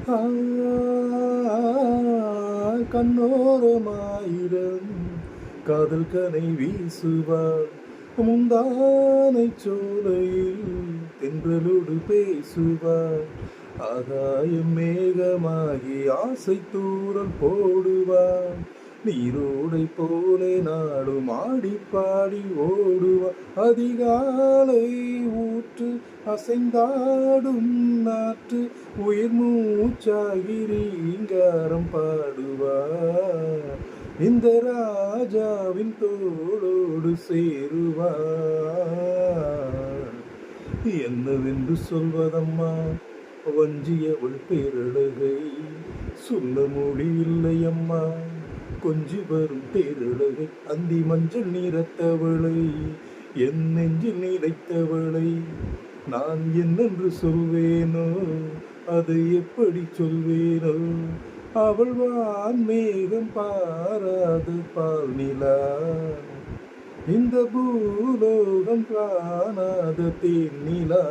ஆ, கண்ணோரமாயிரம் காதல் கனை வீசுவார் முந்தானை சோலையில் தென்றலோடு பேசுவார் ஆகாயம் மேகமாகி ஆசை தூரல் போடுவார் நீரோடை போலே நாடும் ஆடி பாடி ஓடுவா அதிகாலை ஊற்று அசைந்தாடும் நாற்று உயிர் மூச்சாகி ரீங்காரம் பாடுவா இந்த ராஜாவின் தோளோடு சேருவா என்னவென்று சொல்வதம்மா வஞ்சியவள் பேரழகை சொல்ல முடியவில்லையம்மா கொஞ்சி வரும் பேரழகை அந்தி மஞ்சள் நீரத்தவளை என் நெஞ்சில் நிலைத்தவளை நான் என்னென்று சொல்வேனோ அதை எப்படி சொல்வேனோ அவள் வான்மேகம் பாராத பால் நிலா இந்த பூலோகம் காணாத தேன் நிலா